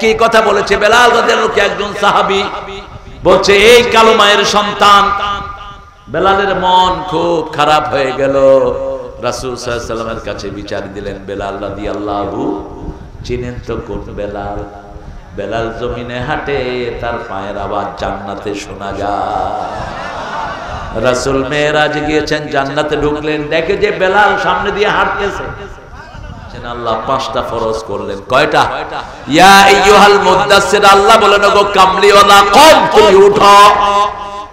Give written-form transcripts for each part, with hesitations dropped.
কি কথা বলেছে বেলাল রাদিয়াল্লাহু আনহু, একজন সাহাবী বলছে এই কালো মায়ের সন্তান। বেলালের মন খুব খারাপ হয়ে গেল। রাসূল সাল্লাল্লাহু আলাইহি ওয়াসাল্লামের কাছে বিচার দিলেন, বেলাল রাদিয়াল্লাহু চিনেন তো কোন বেলাল? বেলাল জমিনে হাঁটে, তার পায়ের আওয়াজ জান্নাতে শোনা যায়। রাসূল মেরাজ গিয়েছেন, জান্নাতে ঢুকলেন, দেখে যে বেলাল সামনে দিয়ে হাঁটতেছে। আল্লাহ 5টা ফরজ করলেন। কয়টা? ইয়া আইয়ুহাল মুদাসসির, আল্লাহ বলেন গো কামলিওয়ালা কম, তুমি উঠো।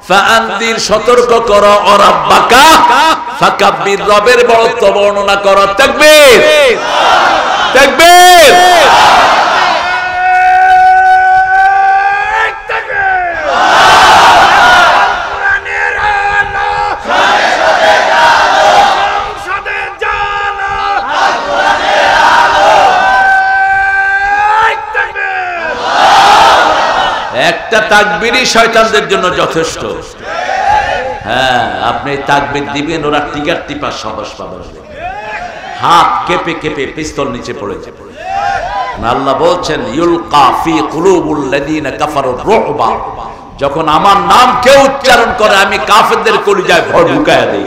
ফাআনদির, সতর্ক করো। ও রাব্বাকা ফাকাব্বির, রবের বড়ত্ব বর্ণনা করো। তাকবীর, তাকবীর। একটা তাকবীরই শয়তানদের জন্য যথেষ্ট। হ্যাঁ, আপনি তাকবীর দিবেন, ওরা টিকার টিপা সাহস পাবে, হাত কেঁপে কেঁপে পিস্তল নিচে পড়ে যাবে। আল্লাহ বলছেন ইউলকা ফি কুলুবুল লাযিনা কাফারু রুবা, যখন আমার নাম কেউ উচ্চারণ করে আমি কাফেরদের কলিজায় ভয় ঢুকায়া দেই।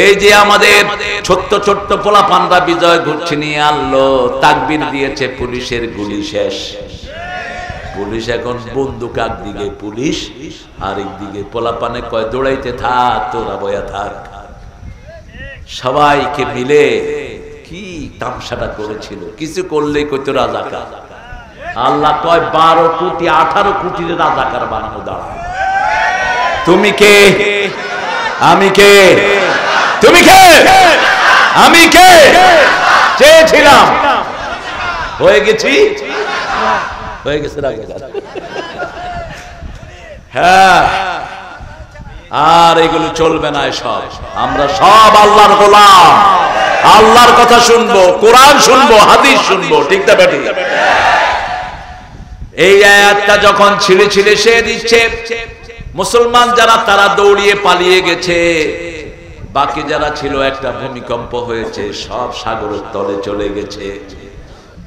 এই যে আমাদের ছোট্ট ছোট্ট পোলাপানরা বিজয় ঘুরছে নিয়ে আনলো, তাকবীর দিয়েছে, পুলিশের গুলি শেষ। পুলিশ এখন বন্দুক একদিকে, পুলিশ আরেকদিকে, পোলাপানে কয় দৌড়াইতে থাক, তোরা বয়া থাক। সবাইকে মিলে কি তামসাটা করেছিল, কিছু করলেই কইতো রাজাকার। আল্লাহ কয় 12 কোটি 18 কোটির রাজাকার বানানো দাঁড়ায়। তুমি কে? আমি কে? তুমি কে? আমি কে? চেয়েছিলাম, হয়ে গেছি, হয়ে গেছে। হ্যাঁ, আর এগুলো চলবে না। সব আমরা সব আল্লাহর গোলাম, আল্লাহর কথা শুনবো, কোরআন শুনবো, হাদিস শুনবো, ঠিক না বেটি? এই আয়াতটা যখন ছিঁড়ে ছিঁড়ে সে দিচ্ছে, মুসলমান যারা তারা দৌড়িয়ে পালিয়ে গেছে, বাকি যারা ছিল একটা ভূমিকম্প হয়েছে, সব সাগরের তলে চলে গেছে।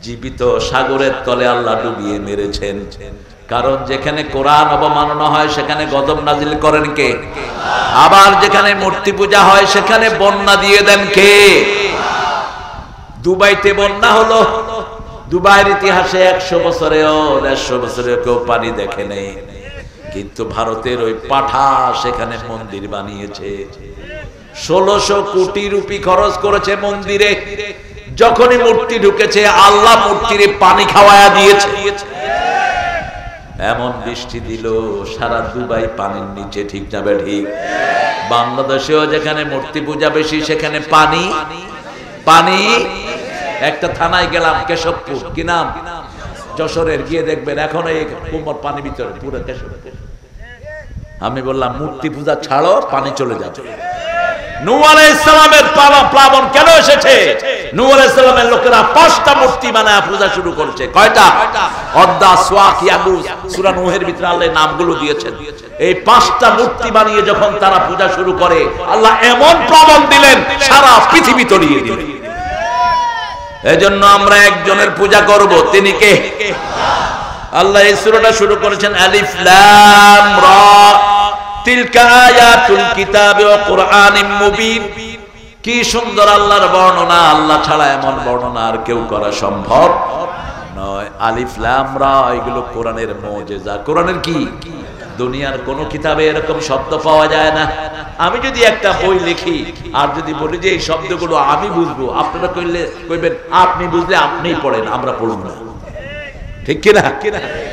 জীবিত সাগরের তলে আল্লাহ ডুবিয়ে মেরেছেন। কারণ যেখানে কোরআন অবমাননা হয় সেখানে গজব নাজিল করেন কে? আবার যেখানে মূর্তি পূজা হয় সেখানে বন্যা দিয়ে দেন কে? দুবাইতে বন্যা হলো, দুবাইয়ের ইতিহাসে 100 বছরেও 150 বছরেও কেউ পানি দেখে নেই। কিন্তু ভারতের ওই পাঠা সেখানে মন্দির বানিয়েছে, 1600 কোটি রুপি খরচ করেছে মন্দিরে। যখনই মূর্তি ঢুকেছে আল্লাহ মূর্তিরে পানি খাওয়ায়া দিয়েছে। এমন বৃষ্টি দিল সারা দুবাই পানির নিচে, ঠিক না ঠিক? বাংলাদেশেও যেখানে মূর্তি পূজা বেশি সেখানে পানি পানি। একটা থানায় গেলাম, কেশবপুর, কি নাম, যশোরের, গিয়ে দেখবেন এখন এই কুমোর পানি ভিতরে পুরো কেশব। আমি বললাম মূর্তি পূজা ছাড়ো, পানি চলে যাবে। নূহ আলাইহিস সালামের প্লাবন কেন এসেছে? নূহ আলাইহিস সালামের লোকেরা 5টা মূর্তি বানায় পূজা শুরু করেছে। কয়টা? অদ্দা, সোয়াক, ইয়াগুস, সূরা নূহের ভিতরে আল্লাহ নামগুলো দিয়েছেন। এই 5টা মূর্তি বানিয়ে যখন তারা পূজা শুরু করে, আল্লাহ এমন প্লাবন দিলেন সারা পৃথিবী তলিয়ে দিলেন। এজন্য আমরা একজনের পূজা করব, তিনি কে? আল্লাহ এই সূরাটা শুরু করেছেন আলিফ লাম রা, তিলকা আয়াতুল কিতাবি ওয়া কুরআনিম মুবিন। কি সুন্দর আল্লাহর বর্ণনা, আল্লাহ ছাড়া এমন বর্ণনা আর কেউ করা সম্ভব নয়। আলিফ লাম রা এগুলো কোরআনের মুজিজা। কোরআনের কি? দুনিয়ার কোন কিতাবে এরকম শব্দ পাওয়া যায় না। আমি যদি একটা বই লিখি আর যদি বলি যে এই শব্দগুলো আমি বুঝবো, আপনারা কইবেন আপনি বুঝলে আপনিই পড়েন, আমরা পড়ব না, ঠিক কিনা?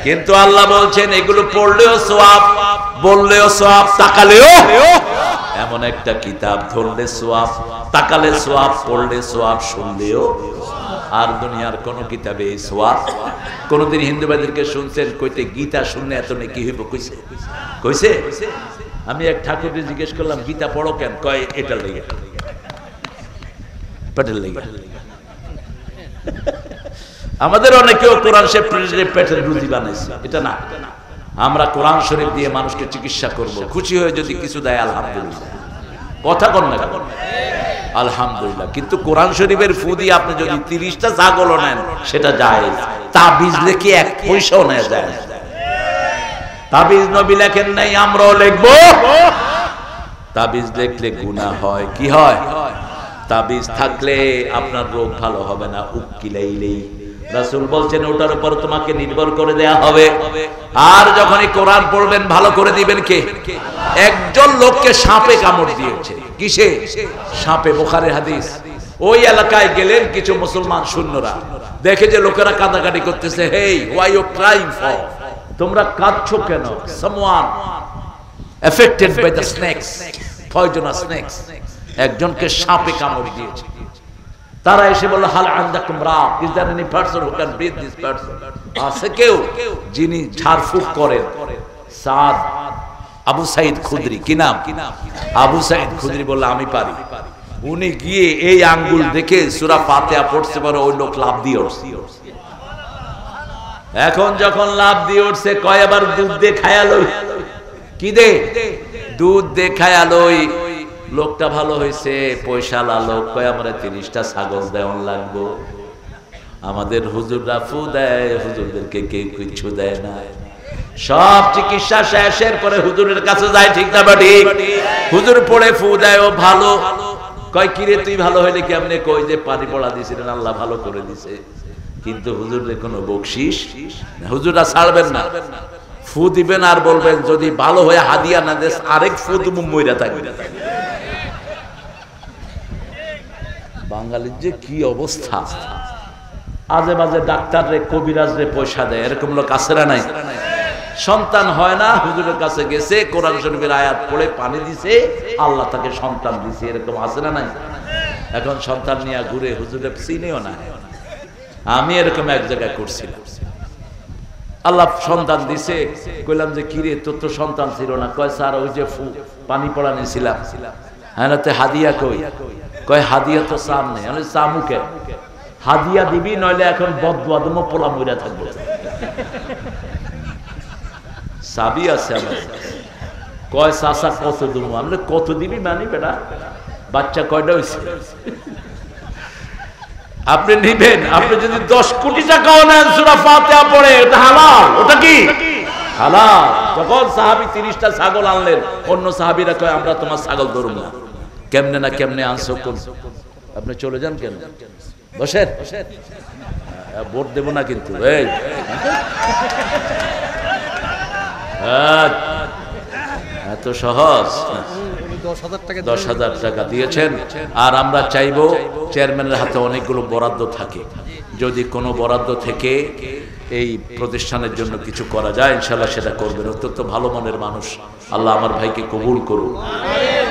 কিন্তু আল্লাহ বলছেন এগুলো পড়লেও সওয়াব, বললেও সওয়াব, তাকালেও। এমন একটা কিতাব ধরলে সওয়াব, তাকালে সওয়াব, পড়লে সওয়াব, শুনলেও। আর দুনিয়ার কোন কিতাবে এই সওয়াব। কোনদিন হিন্দু ভাইদেরকে শুনছেন কইতে গীতা শুনলে এত নেকি হইব? কইছে? কইছে? আমি এক ঠাকুরকে জিজ্ঞেস করলাম গীতা পড়ো কেন? কয় এটা লেগে, পেটের লেগে। আমাদের অনেকেও কোরআন সে পেটের রুজি বানাইছে, এটা না। আমরা কোরআন শরীফ দিয়ে মানুষকে চিকিৎসা করব, খুশি হয়ে যদি কিছু দেয় আলহামদুলিল্লাহ। কথা কন না কেন? আলহামদুলিল্লাহ। কিন্তু কোরআন শরীফের ফু দিয়ে আপনি যদি 30টা ছাগলও নেন সেটা জায়েজ। তাবিজ লিখে এক পয়সাও নেওয়া যায় না। তাবিজ নবী লেখেন নাই, আমরাও লিখবো। তাবিজ লিখলে গুনাহ হয়। কি হয়? তাবিজ থাকলে আপনার রোগ ভালো হবে না, উকিলাইলেই। রাসূল বলছেন ওটার উপর তোমাকে নির্ভর করে দেয়া হবে। আর যখনই কোরআন পড়বেন ভালো করে দিবেন কে? একজন লোককে সাপে কামড় দিয়েছে। কিসে? সাপে। বুখারীর হাদিস। ওই এলাকায় গেলেন কিছু মুসলমান সৈন্যরা, দেখে যে লোকেরা কাঁদাকাটি করতেছে। হেই, why you crying for? তোমরা কাঁদছো কেন? someone affected by the snakes, poisonous snakes, একজনকে সাপে কামড় দিয়েছে। তারা এসে বলল, হাল আনদাকুম রাব, is there any person who can breathe this person? আছে কেউ যিনি ঝাড়ফুঁক করেন? সাদ, আবু সাইদ খুদরি। কি নাম? আবু সাইদ খুদরি বলল, আমি পারি। উনি গিয়ে এই আঙ্গুল দেখে সূরা ফাতিহা পড়তে পারে, ওই লোক লাফ দিয়ে উঠছে। এখন যখন লাফ দিয়ে উঠছে, কয় আবার দুধ দিয়ে খায়ালই। কি দে? দুধ দিয়ে খায়ালই। লোকটা ভালো হয়েছে, পয়সা লালো। কয় আমরা 30টা ছাগল দেওয়ান লাগবো। আমাদের হুজুররা ফু দেয়, হুজুরদেরকে কেউ কিছু দেয় না। সব চিকিৎসা শেষের পরে হুজুরের কাছে যায়, ঠিক না ঠিক? হুজুর পড়ে ফু দেয়, ও ভালো। কয় কিরে তুই ভালো হইলে কেমনে? কই যে পানি পড়া দিয়েছিলেন, আল্লাহ ভালো করে দিছে। কিন্তু হুজুরের কোনো বকশিশ, হুজুররা ছাড়বেন না। ফু দিবেন আর বলবেন যদি ভালো হয়ে হাদিয়া না দেস, আরেক ফু তুমি মইরা থাকবে। বাঙালির যে কি অবস্থা! আজে বাজে ডাক্তার রে, কবিরাজ রে পয়সা দেয়। এরকম লোক আছে না নাই? সন্তান হয় না, হুজুরের কাছে গেছে, কোরআন শরীফের আয়াত পড়ে পানি দিছে, আল্লাহ তাকে সন্তান দিছে। এরকম আছে না নাই? এখন সন্তান নিয়ে ঘুরে, হুজুরের চিনেও না। আমি এরকম এক জায়গায় করছিলাম, আল্লাহ সন্তান দিছে। কইলাম যে কিরে তোর তো সন্তান ছিল না? কয় স্যার ওই যে পানি পড়া নিয়েছিলাম। হ্যাঁ, তো হাদিয়া কই? কয় হাদিয়া তো চাম নেই। আমি চামুকে হাদিয়া দিবি, নইলে এখন বদদুয়া দেবো, পোলা মইরা থাকবো। চাবি আছে আমার। কয় চাচা কত দেবো? আমি কত দিবি মানি বেটা, বাচ্চা কয়টা হয়েছে? আপনি নিবেন। আপনি যদি 10 কোটি টাকাও নেন, সূরা ফাতিহা পড়ে, এটা হালাল। ওটা কি? হালাল। যখন সাহাবী 30টা ছাগল আনলেন, অন্য সাহাবীরা কয় আমরা তোমার ছাগল ধরব না। কেমনে না কেমনে আনছো? কোন আপনি চলে যান কেন? বসেন, ভোট দেব না কিন্তু। এই এত সহজ? 10,000 টাকা দিয়েছেন। আর আমরা চাইবো চেয়ারম্যানের হাতে অনেকগুলো বরাদ্দ থাকে, যদি কোনো বরাদ্দ থেকে এই প্রতিষ্ঠানের জন্য কিছু করা যায়, ইনশাআল্লাহ সেটা করবেন। অত্যন্ত ভালো মনের মানুষ, আল্লাহ আমার ভাইকে কবুল করুন।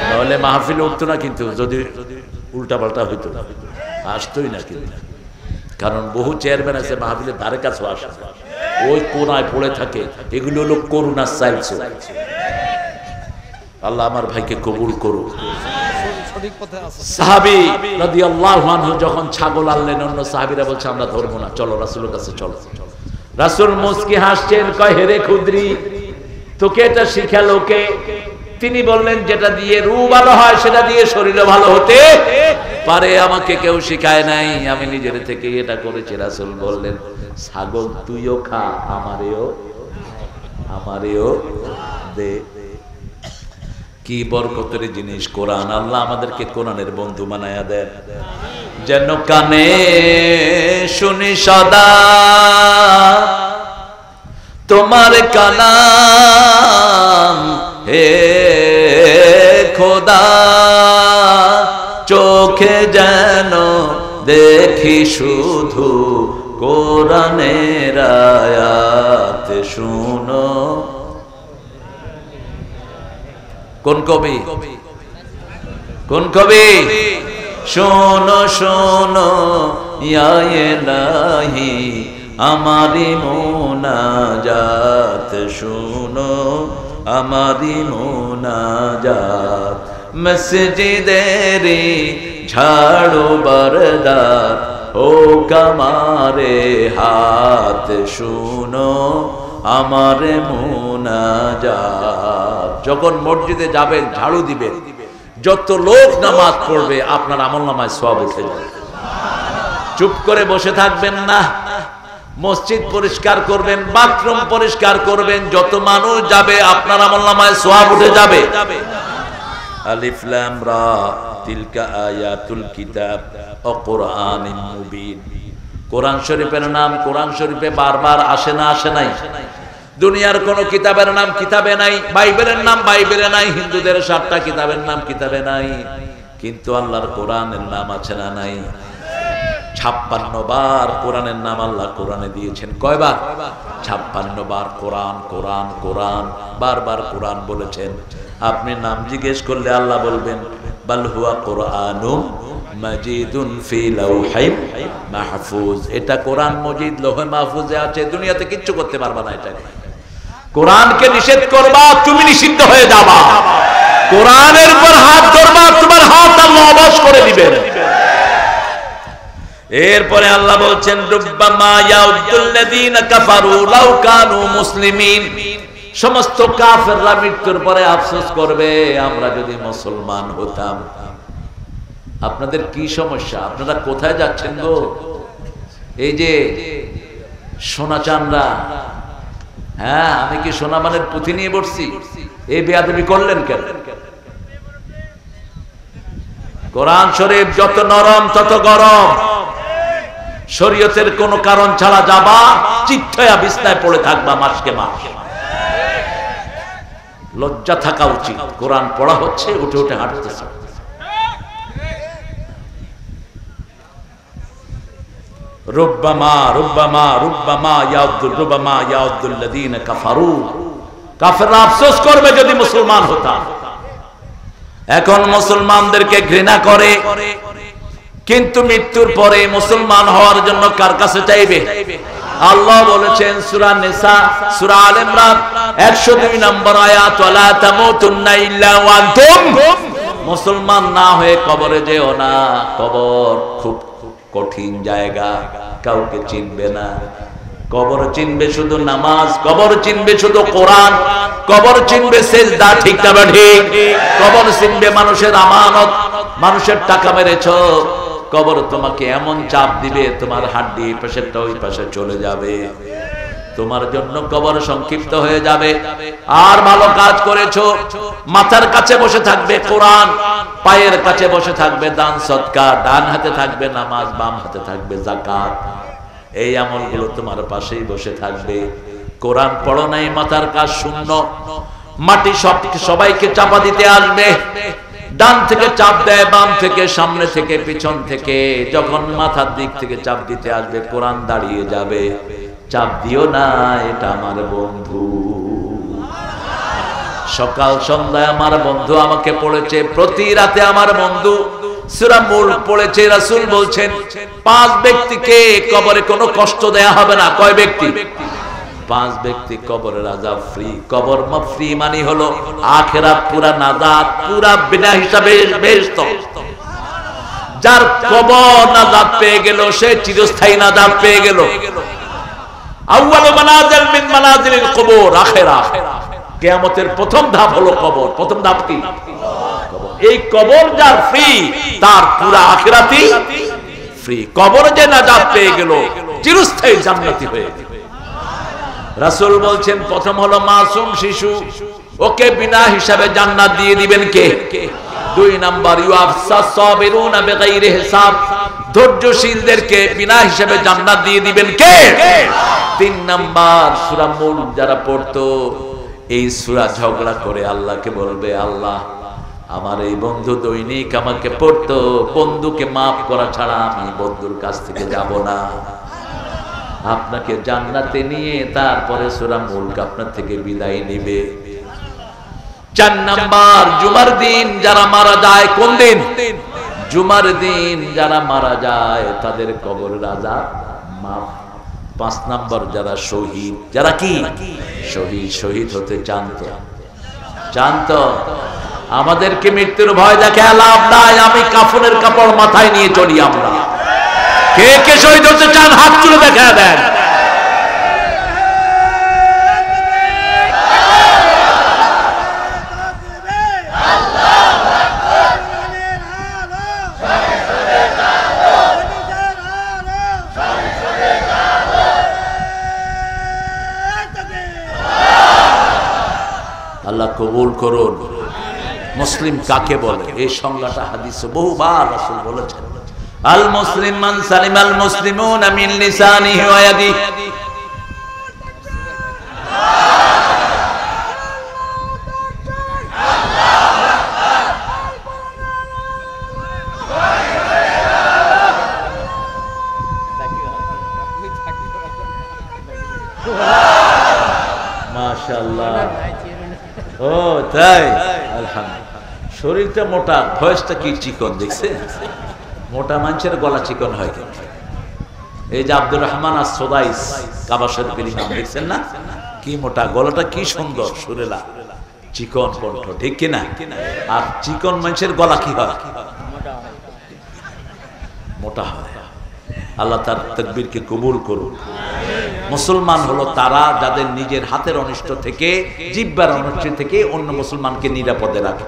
নাহলে মাহফিলে উঠতো না, কিন্তু যদি উল্টাপাল্টা হইতো না, আসতোই না। কিন্তু কারণ বহু চেয়ারম্যান আছে মাহফিলের ধারে কাছেও আসে, ওই কোনায় পড়ে থাকে। এগুলো হলো করুণার চাইছে। আল্লাহ আমার ভাইকে কবুল করুন। সাহাবী রাদিয়াল্লাহু আনহু যখন ছাগল আনলেন, অন্য সাহাবীরা বলছে আমরা ধরবো না, চলো রাসূলের কাছে চলো। রাসূল মুস্কি হাসছেন, কয় হেরে খুদরি, তোকে এটা শিখালো কে? তিনি বললেন যেটা দিয়ে রূহ ভালো হয় সেটা দিয়ে শরীরও ভালো হতে পারে, আমাকে কেউ শিখায় নাই, আমি নিজের থেকে এটা করেছি। রাসূল বললেন ছাগল তুইও খা, আমারেও দে। কি বরকতের জিনিস কোরআন! আল্লাহ আমাদেরকে কোরআনের বন্ধু বানায়া দেন, যেন কানে শুনি সদা তোমার কালাম। হে খোদা, চোখে যেন দেখি শুধু কোরআনের আয়াত। শুনো কোন কবি? কোন কবি? শোনো শোনো ইয়া ইলাহি আমারি মুনাজাত, শোনো আমারি মুনাজাত। মসজিদেরি ঝাড়ু বরদার ও কামারে হাত, শোনো আমার মুনাজাত। যখন মসজিদে যাবেন ঝাড়ু দিবেন, যত লোক নামাজ পড়বে আপনার আমলনামায় সওয়াব উঠে যাবে। চুপ করে বসে থাকবেন না, মসজিদ পরিষ্কার করবেন, বাথরুম পরিষ্কার করবেন, যত মানুষ যাবে আপনার আমলনামায় সওয়াব উঠে যাবে। আলিফ লাম রা তিলকা আয়াতুল কিতাব ওয়া কুরআনিন মুবিন। কোরআন শরীফের নাম কোরআন শরীফে বারবার আসে না, আসে নাই? দুনিয়ার কোন কিতাবের নাম কিতাবে নাই, বাইবেলের নাম বাইবেলে নাই, হিন্দুদের 7টা কিতাবের নাম কিতাবে নাই, কিন্তু আল্লাহর কোরআনের নাম আছে না নাই? 56 বার কোরআনের নাম আল্লাহ কোরআনে দিয়েছেন। কয়বার? 56 বার। কোরআন কোরআন কোরআন, বারবার কোরআন বলেছেন। আপনি নাম জিজ্ঞেস করলে আল্লাহ বলবেন বাল হুয়া কুরআনুম মাজিদুন ফি লাউহিম মাহফুজ। এটা কোরআন মজিদ লৌহে মাহফুজে আছে, দুনিয়াতে কিচ্ছু করতে পারবা না। এটা কোরআনকে নিষেধ করবা, তুমি নিষিদ্ধ হয়ে যাবা। কোরআনের উপর হাত ধরবা, তোমার হাত আল্লাহ অবশ করে দিবেন। এরপরে আল্লাহ বলছেন রুব্বামা ইয়াউদুল্লাযীনা কাফারু লাউ কানু মুসলিমিন। সমস্ত কাফেররা মৃত্যুর পরে আফসোস করবে, আমরা যদি মুসলমান হতাম। আপনাদের কি সমস্যা? আপনারা কোথায় যাচ্ছেন গো? এই যে সোনা চানরা, হ্যাঁ আমি কি সোনা মানের পুঁথি নিয়ে বসছি? এই বেয়াদবি করলেন কেন? কোরআন শরীফ যত নরম তত গরম। শরীয়তের কোন কারণ ছাড়া যাবা, চিত্তয়া বিছনায় পড়ে থাকবা মাসকে মাস। লজ্জা থাকা উচিত। কোরআন পড়া হচ্ছে, উঠে উঠে হাঁটতেছে। রুব্বামা রুব্বামা রুব্বামা ইয়াউদুল্লাযীনা কাফারু। কাফেররা আফসোস করবে যদি মুসলমান হতাম। এখন মুসলমানদেরকে ঘৃণা করে, কিন্তু মৃত্যুর পরে মুসলমান হওয়ার জন্য কার কাছে চাইবে? আল্লাহ বলেছেন সূরা নিসা, সূরা আল ইমরান 102 নম্বর আয়াত, ওয়ালা তামুতুন্না ইল্লা ওয়া আনতুম। মুসলমান না হয়ে কবরে যেও না। কবর খুব কঠিন জায়গা, কাউকে চিনবে না। কবর চিনবে শুধু নামাজ, কবর চিনবে শুধু কোরআন, কবর চিনবে সিজদা, ঠিক না ঠিক? কবর চিনবে মানুষের আমানত, মানুষের টাকা মেরেছো। কবর তোমাকে এমন চাপ দিবে, তোমার হাড্ডি এই পাশেরটা ওই পাশে চলে যাবে। তোমার জন্য কবর সংক্ষিপ্ত হয়ে যাবে। আর ভালো কাজ করেছো, মাথার কাছে বসে থাকবে কোরআন, পায়ের কাছে বসে থাকবে দান সদকা, ডান হাতে থাকবে নামাজ, বাম হাতে থাকবে যাকাত। এই আমলগুলো তোমার পাশেই বসে থাকবে। কোরআন পড়ো নাই, মাথার কাজ শূন্য। মাটি সবাইকে চাপা দিতে আসবে। ডান থেকে চাপ দেয়, বাম থেকে, সামনে থেকে, পিছন থেকে। যখন মাথার দিক থেকে চাপ দিতে আসবে, কোরআন দাঁড়িয়ে যাবে। চাপ দিও না, এটা আমার বন্ধু। সকাল সন্ধ্যায় আমার বন্ধু আমাকে পড়েছে, প্রতি রাতে আমার বন্ধু সূরা মুল্ক পড়েছে। রাসূল বলছেন 5 ব্যক্তিকে কবরে কোনো কষ্ট দেয়া হবে না। কয় ব্যক্তি? 5 ব্যক্তি কবরের আযাব ফ্রি। কবর ফ্রি মানে হলো আখিরাত পুরা নাজাত, পুরা বিনা হিসাবে বেহেশত। যার কবর নাজাত পেয়ে গেল, সে চিরস্থায়ী নাজাত পেয়ে গেল। আউয়ালু মানাজিল মিন মানাজিলিল কুবুর, আখিরাত। কিয়ামতের প্রথম ধাপ হলো কবর। প্রথম ধাপ কি? কবর। এই কবর যার ফ্রি, তার পুরা আখিরাতই ফ্রি। কবর যে নাজাত পেয়ে গেল, চিরস্থায়ী জান্নাতি হয়ে গেল। রাসূল বলছেন প্রথম হলো মাসুম শিশু, ওকে বিনা হিসাবে জান্নাত দিয়ে দিবেন কে? 2 নাম্বার ইউআফসাস সাবিরুনা বিগাইরি হিসাব, ধৈর্যশীলদেরকে বিনা হিসাবে জান্নাত দিয়ে দিবেন কে? 3 নাম্বার সূরা মুল্ক যারা পড়তো, এই সূরা ঝগড়া করে আল্লাহকে বলবে, আল্লাহ আমার এই বন্ধু দৈনিক আমাকে পড়তো, বন্ধুকে মাফ করা ছাড়া আমি বন্ধুর কাছ থেকে যাব না। আপনাকে জান্নাতে নিয়ে তারপরে সূরা মুল্ক আপনার থেকে বিদায় নেবে। 4 নাম্বার জুমার দিন যারা মারা যায়। কোন দিন? জুমার দিন যারা মারা যায় তাদের কবরের আযাব মাফ। 5 নাম্বার যারা শহীদ। যারা কি? শহীদ। শহীদ হতে চান তো? চান তো? আমাদেরকে মৃত্যুর ভয় দেখে লাভ নাই। আমি কাফনের কাপড় মাথায় নিয়ে চলি। আমরা কে কে শহীদ হতে চান? হাত তুলে দেখা দেন। আল্লাহ কবুল করুন। মুসলিম কাকে বলে এই সংজ্ঞাটা হাদিসে বহুবার রাসূল বলেছেন, আল মুসলিম মান সালিমাল মুসলিমুনা মিন লিসানিহি ওয়া ইয়াদিহি। মাশাআল্লাহ। ও তাই, আলহামদুলিল্লাহ। শরীরটা মোটা, ভয়েসটা কি চিকন, দেখছেন? মোটা মানুষের গলা চিকন হয় কেন? এই যে আব্দুর রহমান আস-সুদাইস কাবা শরীফের ইমাম, দেখছেন না কি মোটা, গলাটা কি সুন্দর, সুরেলা, চিকন কণ্ঠ, ঠিক কিনা? আর চিকন মানুষের গলা কি হয়? মোটা হয়। আল্লাহ তার তাকবীরকে কবুল করুন। মুসলমান হলো তারা যাদের নিজের হাতের অনিষ্ট থেকে, জিহ্বার অনিষ্ট থেকে অন্য মুসলমানকে নিরাপদে রাখে।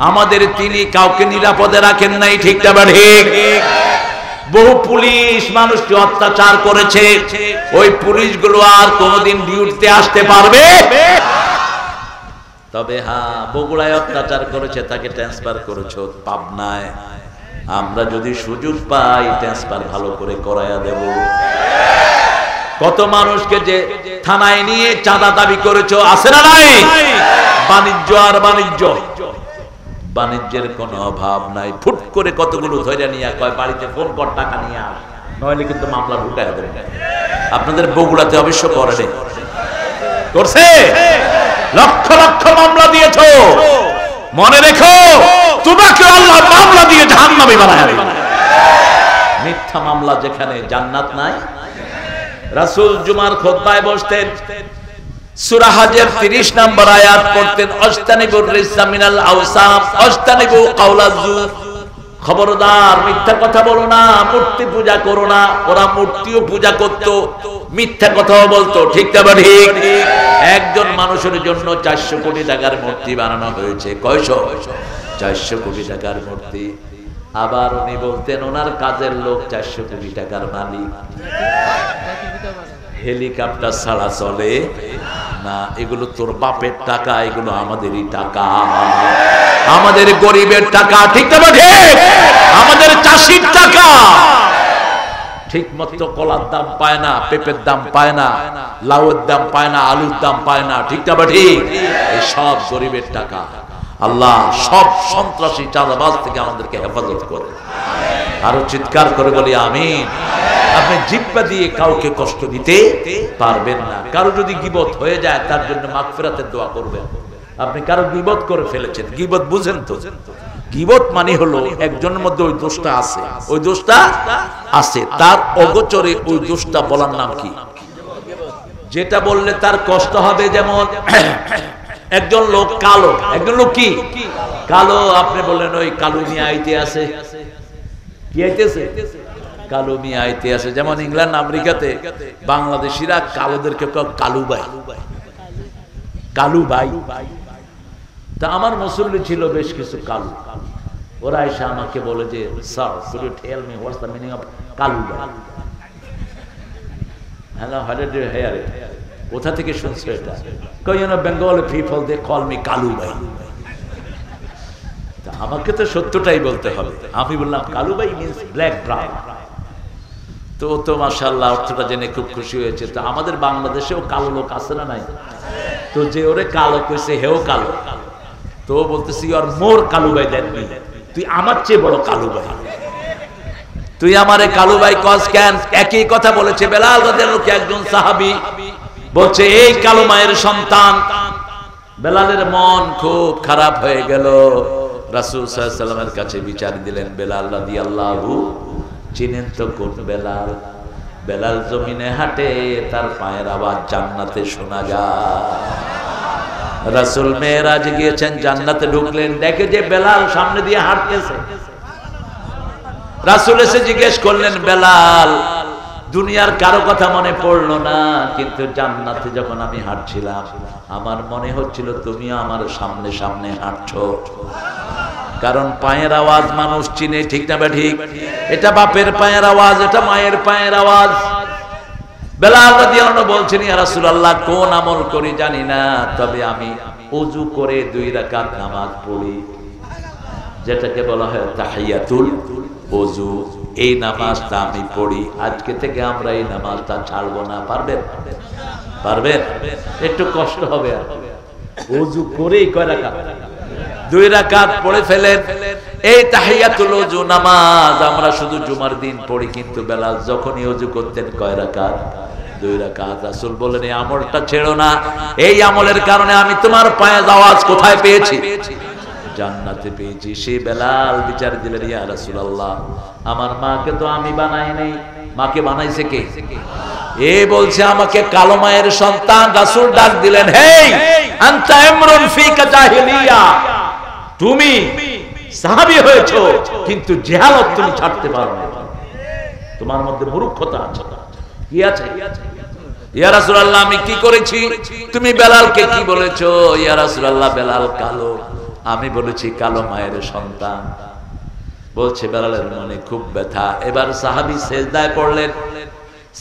আমাদের তিনি কাউকে নিরাপদে রাখেন নাই, ঠিক না ঠিক? বহু পুলিশ মানুষকে অত্যাচার করেছে, ওই পুলিশগুলো আর কোনোদিন ডিউটিতে আসতে পারবে? তবে হ্যাঁ, বগুড়ায় অত্যাচার করেছে, তাকে ট্রান্সফার করেছো পাবনায়। আমরা যদি সুযোগ পাই ট্রান্সফার ভালো করে করায়া দেব। কত মানুষকে যে থানায় নিয়ে চাঁদা দাবি করেছো, আছে না নাই? বাণিজ্য আর বাণিজ্য, বাণিজ্যের কোনো অভাব নাই। ফুট করে কতগুলো ধরে নিয়ে কয় বাড়িতে ফোন কর, টাকা নিয়ে আস, নইলে কিন্তু মামলা ঢুকাইয়া দেবে। আপনাদের বগুড়াতে অবশ্য করে করছে, লক্ষ লক্ষ মামলা দিয়েছো, মনে রেখো তোমাকে আল্লাহ মামলা দিয়ে জাহান্নামী বানায় দেবে। মিথ্যা মামলা যেখানে, জান্নাত নাই। রাসূল জুমার খুতবায় বসতেন, সূরা হজের 30 নম্বর আয়াত পড়তেন, আস্তানিবুর রিসা মিনাল আওসাম আস্তানিবু কাওলাজ জুর। খবরদার মিথ্যা কথা বলো না, মূর্তি পূজা করো না। ওরা মূর্তিও পূজা করত, মিথ্যা কথাও বলতো, ঠিক না ঠিক? একজন মানুষের জন্য 400 কোটি টাকার মূর্তি বানানো হয়েছে। কয়শো? 400 কোটি টাকার মূর্তি। আবার উনি বলতেন ওনার কাজের লোক 400 কোটি টাকার মালিক। হেলিকপ্টার ছাড়া চলে না, এগুলো তোর বাপের টাকা, এগুলো আমাদেরই টাকা, আমাদের গরিবের টাকা, ঠিক না ঠিক? আমাদের চাষির টাকা। ঠিক মতো কলার দাম পায় না, পেঁপের দাম পায় না, লাউয়ের দাম পায় না, আলুর দাম পায় না, ঠিক না ঠিক? এই সব গরিবের টাকা। আল্লাহ সব সন্ত্রাসী চাঁদাবাজ থেকে আমাদেরকে হেফাজত করে। আরো চিৎকার করে বলি আমিন। আপনি জিহ্বা দিয়ে কাউকে কষ্ট দিতে পারবেন না। কারো যদি গীবত হয়ে যায় তার জন্য মাগফিরাতের দোয়া করবেন। আপনি কারো গীবত করে ফেলেছেন, গীবত বুঝেন তো? গীবত মানে হলো একজনের মধ্যে ওই দোষটা আছে, ওই দোষটা আছে, তার অগোচরে ওই দোষটা বলার নাম কি? যেটা বললে তার কষ্ট হবে। যেমন একজন লোক কালো, একজন লোক কি কালো, আপনি বললেন ওই কালো মিয়া আইতে আছে, কি আইতেছে? কালো মিয়া আইতে আছে। যেমন ইংল্যান্ড আমেরিকাতে বাংলাদেশিরা কালোদেরকে কালু ভাই, কালু ভাই। তা আমার মুসল্লি ছিল বেশ কিছু কালু, ওরা এসে আমাকে বলে যে sir could you tell me what's the meaning of Kalu ভাই? Hello, how did you hear it? কোথা থেকে শুনছো এটা? কই you know Bengali people they call me Kalu ভাই। তা আমাকে তো সত্যটাই বলতে হবে। আমি বললাম কালু ভাই মিন্স ব্ল্যাক ব্রাউন। তো তো মাশাআল্লাহ অর্থটা জেনে খুব খুশি হয়েছে। তো আমাদের বাংলাদেশেও কালো লোক আছে না নাই? তো যে ওরে কালো কইছে হেও কালো, তো বলতেছি আর মোর কালু ভাই দেন, তুই আমার চেয়ে বড় কালু ভাই, তুই আমারে কালু ভাই কস কেন? একই কথা বলেছে বেলাল রাদিয়াল্লাহু আনহু, একজন সাহাবী বলছে এই কালো মায়ের সন্তান। বেলালের মন খুব খারাপ হয়ে গেল। রাসূল সাল্লাল্লাহু আলাইহি ওয়াসাল্লামের কাছে বিচার দিলেন, বেলাল রাদিয়াল্লাহু চিনেন তো কোন বেলাল? বেলাল জমিনে হাঁটে, তার পায়ের আওয়াজ জান্নাতে শোনা যায়। রাসূল মেরাজ গিয়েছেন, জান্নাতে ঢুকলেন, দেখে যে বেলাল সামনে দিয়ে হাঁটতেছে। রাসূল এসে জিজ্ঞেস করলেন, বেলাল দুনিয়ার কারো কথা মনে পড়লো না, কিন্তু জান্নাতে যখন আমি হাঁটছিলাম আমার মনে হচ্ছিল তুমি আমার সামনে সামনে হাঁটছো। কারণ পায়ের আওয়াজ মানুষ চিনে, ঠিক না ঠিক? এটা বাপের পায়ের আওয়াজ, এটা মায়ের পায়ের আওয়াজ। বেলাল রাদিয়াল্লাহু আনহু বলছেন, ইয়া রাসূলুল্লাহ, কোন আমল করি জানি না, তবে আমি ওযু করে 2 রাকাত নামাজ পড়ি, যেটাকে বলা হয় তাহিয়াতুল ওযু। এই নামাজটা আমি পড়ি। আজকে থেকে আমরা এই নামাজটা ছাড়বো না। পারবেন? পারবেন? একটু কষ্ট হবে। আর ওযু করেই কয় রাকাত? 2 রাকাত পড়ে ফেলেন। এই তাহিয়াতুল ওযু নামাজ আমরা শুধু জুমার দিন পড়ি, কিন্তু বেলাল যখনই ওযু করতেন কয় রাকাত? 2 রাকাত। রাসূল বলেন, এই আমলটা ছেড়ো না। এই আমলের কারণে আমি তোমার পায়ে আওয়াজ কোথায় পেয়েছি? জান্নাতে পেয়েছি। সেই বেলাল বিচার দিলেন, ইয়া রাসূলুল্লাহ, আমার মাকে তো আমি বানাই নাই, মাকে বানাইছে কে? এ বলছে আমাকে কালো মায়ের সন্তান। রাসূল ডাক দিলেন, হেই আনতা ইমরুন ফিকা জাহিলিয়া, তুমি সাহাবী হয়েছো কিন্তু জিহালত তুমি ছাড়তে পারো না, তোমার মধ্যে মূর্খতা আছে। কি আছে? ইয়া রাসূলুল্লাহ, আমি কি করেছি? তুমি বেলালকে কি বলেছো? ইয়া রাসূলুল্লাহ, বেলাল কালো। আমি বলেছি কালো মায়ের সন্তান। বলছে বেলালের মনে খুব ব্যথা। এবার সাহাবী সেজদায় পড়লেন।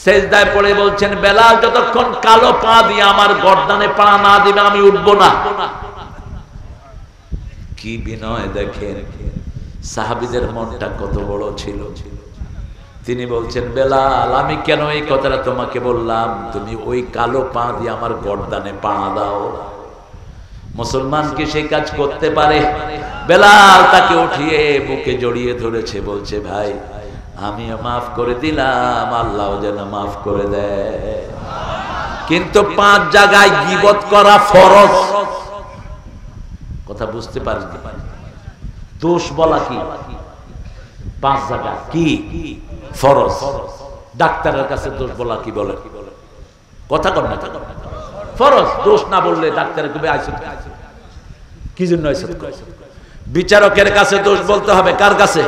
সেজদায় পড়ে বলছেন, বেলাল যতক্ষণ কালো পা দিয়ে আমার গর্দানে পা না দিবে আমি উঠবো না। কি বিনয় দেখেন, সাহাবীদের মনটা কত বড় ছিল। তিনি বলছেন, বেলাল, আমি কেন এই কথাটা তোমাকে বললাম? তুমি ওই কালো পা দিয়ে আমার গর্দানে পা দাও। মুসলমান কি সেই কাজ করতে পারে? বেলাল তাকে উঠিয়ে বুকে জড়িয়ে ধরেছে, বলছে, ভাই আমিও মাফ করে দিলাম, আল্লাহ যেন মাফ করে দেয়। কিন্তু 5 জায়গায় গীবত করা ফরজ। কথা বুঝতে পারেন? দোষ বলা কি? 5 জায়গা কি ফরজ। ডাক্তারের কাছে দোষ বলা কি বলে? কথা কর না, ফরজ। দোষ না বললে ডাক্তার কবে আইসত কি জন্য আইসত? বিচারকের কাছে দোষ বলতে হবে। কার কাছে?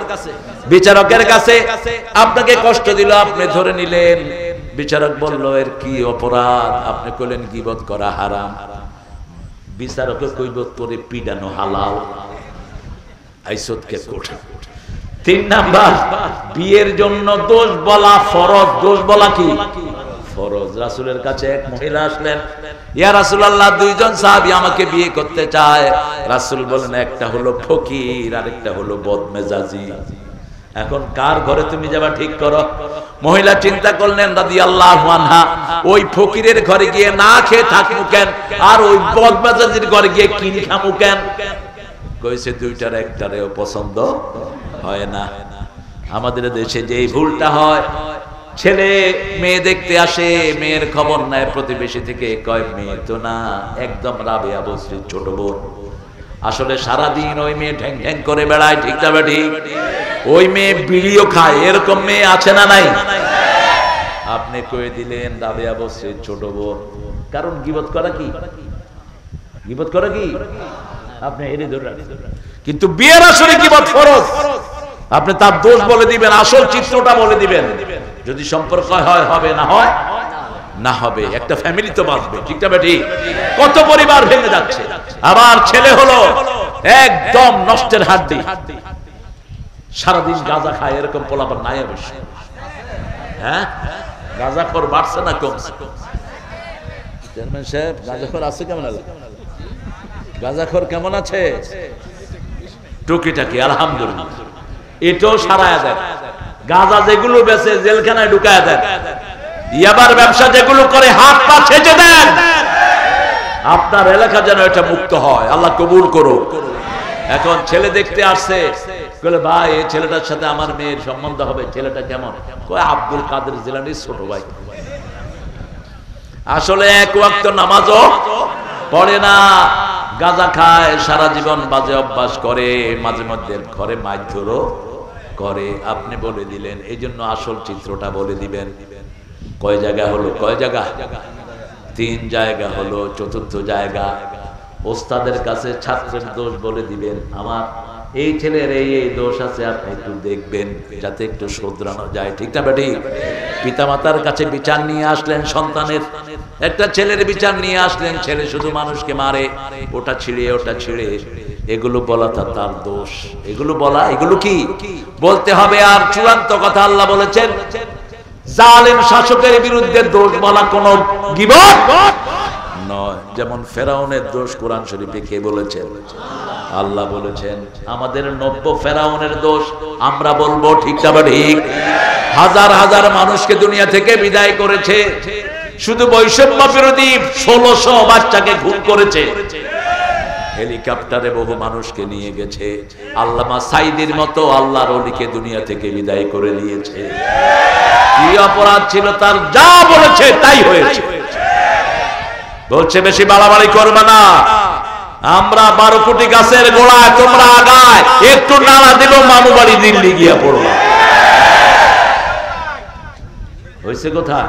বিচারকের কাছে। আপনাকে কষ্ট দিল, আপনি ধরে নিলেন। বিচারক বলল, এর কি অপরাধ? আপনি কইলেন গীবত করা হারাম। বিচারকে কইব, তোরে পিডানো হালাল। আইসত কে কোট। 3 নাম্বার, বিয়ের জন্য দোষ বলা ফরজ। দোষ বলা কি ফরজ। রাসূলের কাছে এক মহিলা আসলেন, ইয়া রাসূলুল্লাহ, 2 জন সাহাবী আমাকে বিয়ে করতে চায়। রাসূল বলেন, একটা হলো ফকির আর একটা হলো বদমেজাজি। এখন কার ঘরে তুমি যাবা ঠিক করো। মহিলা চিন্তা করলেন রাদিয়াল্লাহু আনহা, ওই ফকিরের ঘরে গিয়ে না খেয়ে থাকমু কেন, আর ওই বদমেজাজির ঘরে গিয়ে কিনে খামু কেন? কইছে, দুইটার একটারেও পছন্দ হয় না। আমাদের দেশে যেই ভুলটা হয়, ছেলে মেয়ে দেখতে আসে, মেয়ের খবর নেয় প্রতিবেশী থেকে, কয় মেয়ে তো না, একদম রাবেয়া বসরির ছোট বোন। আসলে সারাদিন ওই মেয়ে ঢ্যাং ঢ্যাং করে বেড়ায়। ঠিক না বেঠিক? ওই মেয়ে বিড়িও খায়। এরকম মেয়ে আছে না নাই? আপনি কয়ে দিলেন রাবেয়া বসরির ছোট বোন। কারণ গীবত করা কি? গীবত করা কি? আপনি এনে ধরে রাখছেন। কিন্তু বিয়ের আসরে গীবত ফরজ। আপনি তার দোষ বলে দিবেন, আসল চিত্রটা বলে দিবেন। যদি সম্পর্ক হয় হবে, না হয় না হবে। একটা ফ্যামিলি তো বাঁচবে। ঠিক না বেঠিক? কত পরিবার ভেঙে যাচ্ছে। আবার ছেলে হলো একদম নষ্টের হাড্ডি, সারাদিন গাঁজা খায়। এরকম পোলাপান নাই অবশ্য। হ্যাঁ, গাঁজাখোর বাড়ছে না কমছে? চেয়ারম্যান সাহেব, গাঁজাখোর আছে কেমন? গাঁজাখোর কেমন আছে? টুকিটাকি আলহামদুলিল্লাহ। এটাও সারায় দেন। গাঁজা যেগুলো বেচে জেলখানায় ঢুকায় দেন। ইয়াবার ব্যবসা যেগুলো করে হাত পা ছেঁচে দেন। আপনার এলাকা যেন এটা মুক্ত হয়। আল্লাহ কবুল করো। এখন ছেলে দেখতে আসছে, বলে, ভাই এই ছেলেটার সাথে আমার মেয়ের সম্বন্ধ হবে। ছেলেটা কেমন? কয়, আব্দুল কাদের জিলানীর ছোট ভাই। আসলে 1 ওয়াক্ত নামাজও পড়ে না, গাঁজা খায়, সারা জীবন বাজে অভ্যাস করে, মাঝে মধ্যে ঘরে মারধরও করে। আপনি বলে দিলেন। এই জন্য আসল চিত্রটা বলে দিবেন। কয় জায়গা হলো? কয় জায়গা? 3 জায়গা হলো। 4র্থ জায়গা, ওস্তাদের কাছে ছাত্রের দোষ বলে দিবেন। আমার এই ছেলের এই এই দোষ আছে, আপনি একটু দেখবেন যাতে একটু শুধরানো যায়। ঠিক না বেঠিক? পিতামাতার কাছে বিচার নিয়ে আসলেন সন্তানের। একটা ছেলের বিচার নিয়ে আসলেন, ছেলে শুধু মানুষকে মারে, ওটা ছিঁড়ে ওটা ছিঁড়ে। এগুলো বলা তার দোষ। এগুলো বলা, এগুলো কি বলতে হবে। আর চূড়ান্ত কথা আল্লাহ বলেছেন, জালেম শাসকের বিরুদ্ধে দোষ বলা কোন গীবত নয়। যেমন ফেরাউনের দোষ কোরআন শরীফে কে বলেছেন? আল্লাহ বলেছেন। আমাদের নব্য ফেরাউনের দোষ আমরা বলবো ঠিক না ঠিক? হাজার হাজার মানুষকে দুনিয়া থেকে বিদায় করেছে, শুধু বৈষম্য বিরোধী 1600 বাচ্চাকে খুন করেছে, হেলিকপ্টারে বহু মানুষকে নিয়ে গেছে, আল্লামা সাইদির মতো আল্লাহর ওলিকে দুনিয়া থেকে বিদায় করে দিয়েছে। কি অপরাধ ছিল তার? যা বলেছে তাই হয়েছে। বলছে বেশি বাড়াবাড়ি করবে না, আমরা 12 কোটি গাছের গোড়ায়, তোমরা আগায়, একটু নাড়া দিল মামু বাড়ি দিল্লি গিয়া পড়বা। হয়েছে কোথায়?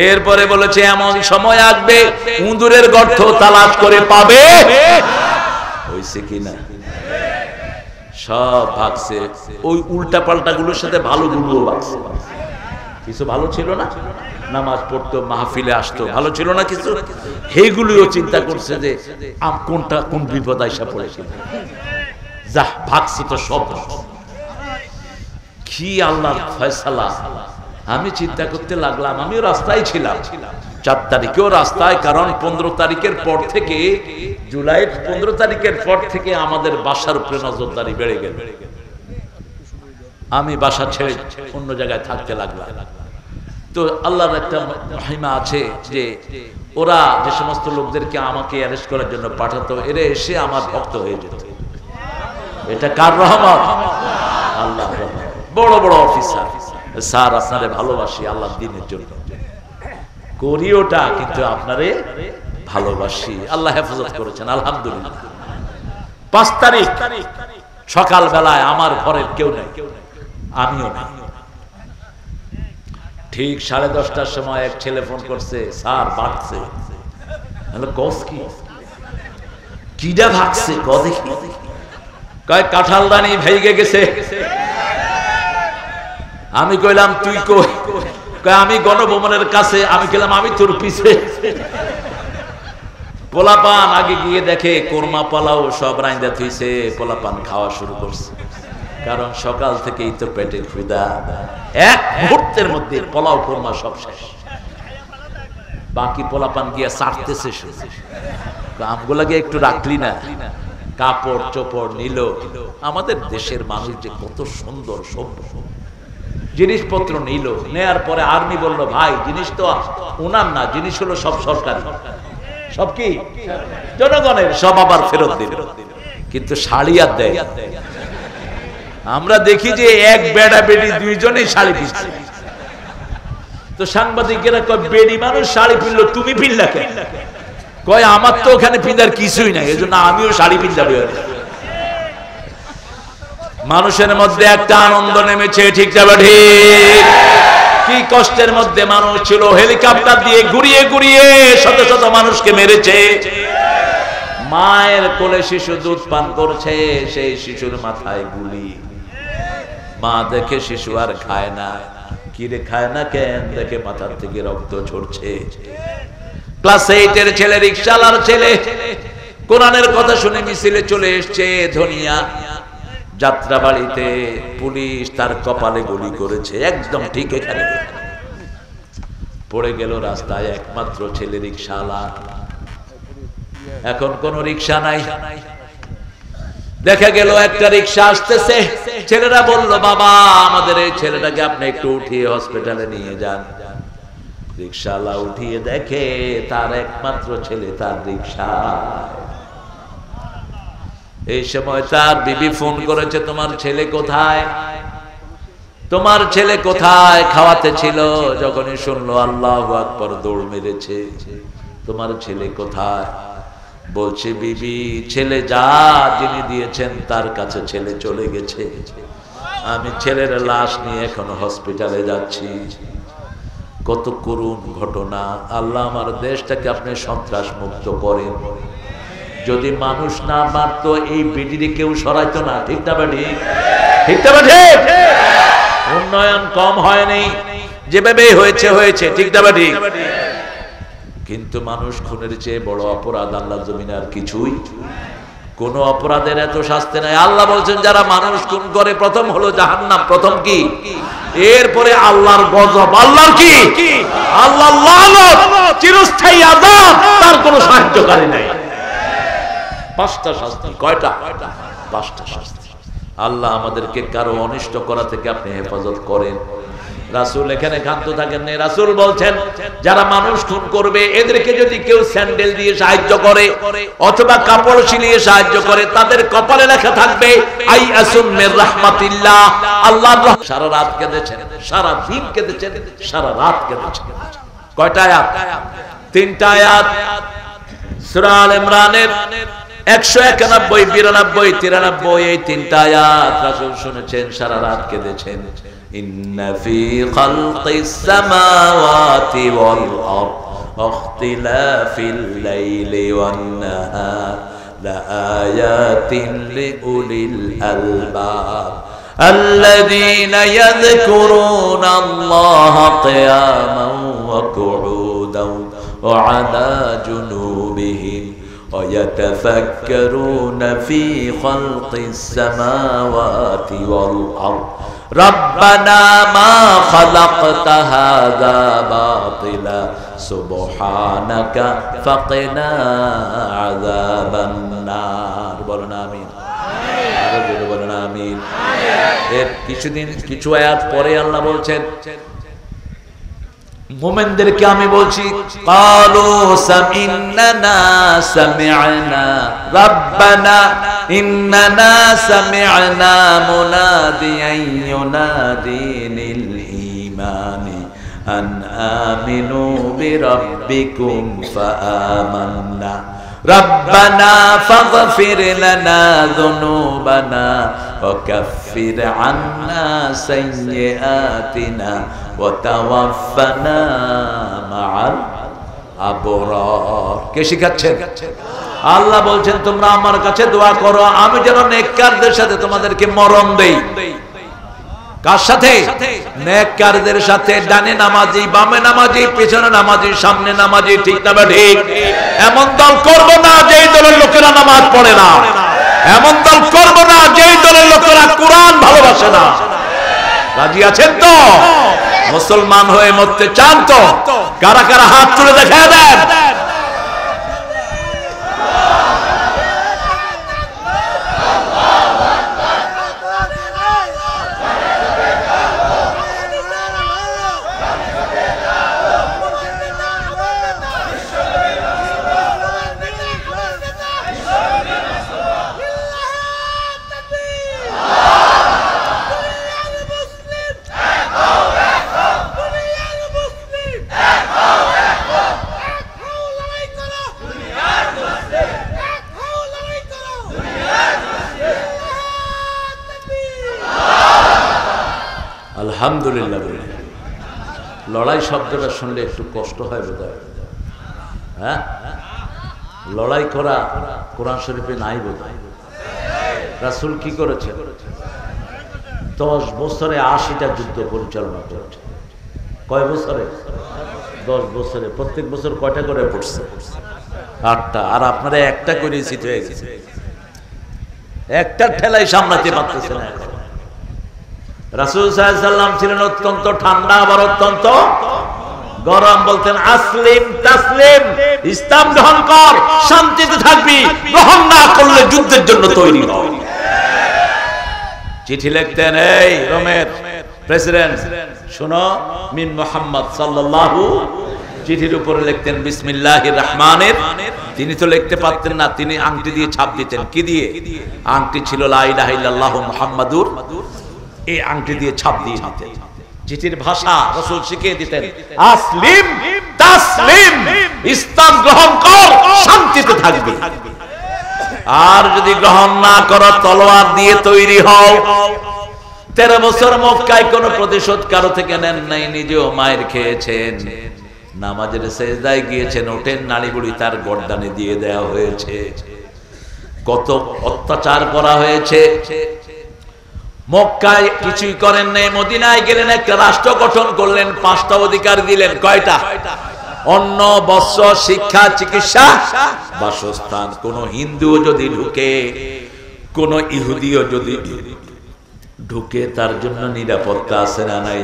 এরপরে বলেছে এমন সময় আসবে উঁদুরের গর্ত তালাশ করে পাবে। হয়েছে কিনা? সব ভাগছে, ওই উল্টা পাল্টা গুলোর সাথে ভালো গুলোও ভাগছে। কিছু ভালো ছিল না, নামাজ পড়তো, মাহফিলে আসতো, ভালো ছিল না কিছু, সেইগুলিও চিন্তা করছে যে কোনটা কোন বিপদ আইসা পড়েছিল, যা ভাগছে তো সব। কি আল্লাহর ফয়সালা! আমি চিন্তা করতে লাগলাম, আমিও রাস্তায় ছিলাম 4 তারিখেও রাস্তায়, কারণ 15 তারিখের পর থেকে, জুলাইয়ের 15 তারিখের পর থেকে আমাদের বাসার উপরে নজরদারি বেড়ে গেল। আমি বাসা ছেড়ে অন্য জায়গায় থাকতে লাগলাম। তো আল্লাহর একটা মহিমা আছে যে ওরা যে সমস্ত লোকদেরকে আমাকে অ্যারেস্ট করার জন্য পাঠাতো, এরা এসে আমার ভক্ত হয়ে যেত। এটা কার রহমত? আল্লাহ। বড় বড় অফিসার, স্যার আপনারে ভালোবাসি আল্লাহর দ্বীনের জন্য, করি ওটা, কিন্তু আপনারে ভালোবাসি। আল্লাহ হেফাজত করেছেন আলহামদুলিল্লাহ। 5 তারিখ সকাল বেলায় আমার ঘরের কেউ নেই, আমিও না। ঠিক 10:30টার সময় এক ছেলে ফোন করছে, স্যার ভাগছে। কস কি? কিডা ভাগছে? ক দেখি। কয় কাঁঠালদানি ভেঙে গেছে। আমি কইলাম তুই কই? কয় আমি গণভবনের কাছে। আমি কইলাম আমি তোর পিছে। পোলাপান আগে গিয়ে দেখে কোরমা পোলাও সব রাইন্দা থইছে, পোলাপান খাওয়া শুরু করছে, কারণ সকাল থেকেই তো পেটের ক্ষুধা। এক মুহূর্তের মধ্যে পোলাও কোরমা সব শেষ। বাকি পোলাপান গিয়া চাটতেছে শুধু। আমগুলাকে একটু রাখলি না? কাপড় চোপড় নিল। আমাদের দেশের মানুষ যে কত সুন্দর সভ্য, জিনিসপত্র নিল। নেয়ার পরে আর্মি বলল, ভাই জিনিস তো ওনার না, জিনিস হলো সব সরকারি। সব কি জনগণের, সব আবার ফেরত দিল। কিন্তু শাড়ি আর দেয়। আমরা দেখি যে এক বেড়া বেড়ি দুইজনেই শাড়ি পিনছে। তো সাংবাদিকেরা কয় বেড়ি মানুষ শাড়ি পিনলো, তুমি পিনলা কেন? কয় আমার তো ওখানে পিন্দার কিছুই নাই, এজন্য আমিও শাড়ি পিন্দা বের। মানুষের মধ্যে একটা আনন্দ নেমেছে, ঠিক যাবে ঠিক? কি কষ্টের মধ্যে মানুষ ছিল, হেলিকপ্টার দিয়ে ঘুরিয়ে ঘুরিয়ে শত শত মানুষকে মেরেছে। মায়ের কোলে শিশু দুধ পান করছে, সেই শিশুর মাথায় গুলি। মা দেখে শিশু আর খায় না। কিরে খায় না কেন? দেখে মাথার থেকে রক্ত ঝরছে। ক্লাস 8 এর ছেলে, রিকশালার ছেলে, কোরআনের কথা শুনে মিছিলে চলে এসছে ধনিয়া যাত্রাবাড়িতে। পুলিশ তার কপালে গুলি করেছে, একদম ঠিক এখানে পড়ে গেল রাস্তায়। একমাত্র ছেলে রিকশালা। এখন কোন রিকশা নাই। দেখা গেল একটা রিকশা আসতেছে। ছেলেরা বলল, বাবা আমাদের এই ছেলেটাকে আপনি একটু উঠিয়ে হসপিটালে নিয়ে যান। রিকশাওয়ালা উঠিয়ে দেখে তার একমাত্র ছেলে তার রিকশা। এই সময় তার বিবি ফোন করেছে, তোমার ছেলে কোথায়? তোমার ছেলে কোথায়? খাওয়াতে ছিল। যখনই শুনলো আল্লাহু আকবার, দৌড় মেরেছে। তোমার ছেলে কোথায়? বলছে বিবি ছেলে যা যিনি দিয়েছেন তার কাছে ছেলে চলে গেছে, আমি ছেলের লাশ নিয়ে এখন হসপিটালে যাচ্ছি। কত করুণ ঘটনা। আল্লাহ আমার দেশটাকে আপনি সন্ত্রাস মুক্ত করেন। যদি মানুষ না মারতো এই বিডিরে কেউ সরাইতো না, ঠিক না বেটি? ঠিক না বেটি? উন্নয়ন কম হয়নি, যেভাবে হয়েছে হয়েছে, ঠিক না বেটি? কিন্তু মানুষ খুনের চেয়ে বড় অপরাধ আল্লাহর জমিনে আর কিছুই। কোন অপরাধের এত শাস্তি নাই। আল্লাহ বলছেন যারা মানুষ খুন করে প্রথম হলো জাহান্নাম, প্রথম কি, এরপরে আল্লাহর গজব, আল্লাহর কি, আল্লাহর লানত, চিরস্থায়ী আযাব, তার কোনো সাহায্যকারী নাই। পাঁচটা শাস্তি। কয়টা? পাঁচটা শাস্তি। আল্লাহ আমাদেরকে কারো অনিষ্ট করা থেকে আপনি হেফাজত করেন। রাসূল এখানে ক্ষান্ত থাকেন না। রাসূল বলছেন যারা মানুষ খুন করবে এদেরকে যদি কেউ স্যান্ডেল দিয়ে সাহায্য করে অথবা কাপড় সিলিয়ে সাহায্য করে, তাদের কপালে লেখা থাকবে আই আসুম মির রাহমাতিল্লাহ, আল্লাহর রহমত। সারা রাত কেঁদেছেন, সারা দিন কেঁদেছেন, সারা রাত কেঁদেছেন। কয়টা আয়াত? তিনটা আয়াত। সূরা আল ইমরানের 191, 92, 93 এই তিনটা আয়াত রাসূল শুনেছেন, সারা রাত কেঁদেছেন। ইন্না ফি খালকিস সামাওয়াতি ওয়াল আরদ ওয়াখতিলাফিল লাইলি ওয়ান নাহার লাআয়াতিন লিউলিল আলবাব আল্লাযীনা ইয়াযকুরুনাল্লাহা কিয়ামান ওয়া কুউদান ওয়া আলা জুনুবিহিম ويتفكرون في خلق السماوات والأرض ربنا ما خلقت هذا باطلا سبحانك فقنا عذاب النار বলুন আমিন। আরো বলুন আমিন। এর কিছু আয়াত পরে আল্লাহ বলছেন মুমিনদেরকে আমি বলছি ক্বালু সামি'না সামি'না রাব্বানা ইন্নানা সামি'না মুনাদিয়ান ইউনাদি লিল ঈমানি আন আমিনু বিরাব্বিকুম ফাআমান্না ربنا فاغفر لنا ذنوبنا وكفر عنا سيئاتنا وتوفنا مع الأبرار কে শিখাচ্ছেন? আল্লাহ বলছেন তোমরা আমার কাছে দোয়া করো আমি যেন নেককারদের সাথে তোমাদেরকে মরণ দেই। কার সাথে? নেককারদের সাথে। ডানে নামাজি, বামে নামাজি, পেছনে নামাজি, সামনে নামাজি, ঠিক না ঠিক? এমন দল করব না যেই দলের লোকেরা নামাজ পড়ে না, এমন দল করব না যেই দলের লোকেরা কোরআন ভালোবাসে না। রাজি আছেন তো? মুসলমান হয়ে মরতে চান তো? কারা কারা হাত তুলে দেখা দেন। আলহামদুলিল্লাহ। লড়াই শব্দটা শুনলে একটু কষ্ট হয় বোধহয়। হ্যাঁ, লড়াই করা কোরআন শরীফে নাই বোধহয়। রাসূল কি করেছে? 10 বছরে 80টা যুদ্ধ পরিচালনা করেছে। কয় বছরে? 10 বছরে। প্রত্যেক বছর কয়টা করে পড়ছে? 8টা। আর আপনারা একটা করে সিট হয়ে গেছে, একটা ঠেলাই সামলাতে পারতেছে না। রাসূল সাল্লাল্লাহু আলাইহি ওয়াসাল্লাম ছিলেন অত্যন্ত ঠান্ডা আবার অত্যন্ত গরম। বলতেন আসলিম তাসলিম, ইসলাম গ্রহণ কর শান্তিতে থাকবি, গ্রহণ না করলে যুদ্ধের জন্য তৈরি হ। চিঠি লিখতেন, এই রোমের প্রেসিডেন্ট শুনো, মিন মুহাম্মদ সাল্লাল্লাহু, চিঠির উপরে লিখতেন বিসমিল্লাহির রহমানির। তিনি তো লিখতে পারতেন না, তিনি আংটি দিয়ে ছাপ দিতেন। কি দিয়ে? আংটি ছিল লা ইলাহা ইল্লাল্লাহু মুহাম্মাদুর, এই আংটি দিয়ে ছাপ দিয়ে দিতেন। চিঠির ভাষা রাসূল শিখিয়ে দিতেন, আসলিম তাসলিম, ইসলাম গ্রহণ কর শান্তিতে থাকবি, আর যদি গ্রহণ না করো তলোয়ার দিয়ে তৈরি হও। 13 বছর মক্কায় কোনো প্রতিশোধ কারো থেকে নেন নাই, নিজেও মায়ের খেয়েছেন। নামাজের সেজদায় গিয়েছেন, ওঠেন নাড়িবুড়ি তার গর্দানে দিয়ে দেওয়া হয়েছে। কত অত্যাচার করা হয়েছে। মক্কায় কিছুই করেন নাই, মদিনায় গেলেন, একটা রাষ্ট্র গঠন করলেন, 5টা অধিকার দিলেন। কয়টা? অন্ন, বস্ত্র, শিক্ষা, চিকিৎসা, বাসস্থান। কোন হিন্দুও যদি ঢুকে, কোন ইহুদিও যদি ঢুকে, তার জন্য নিরাপত্তা আছে না নাই?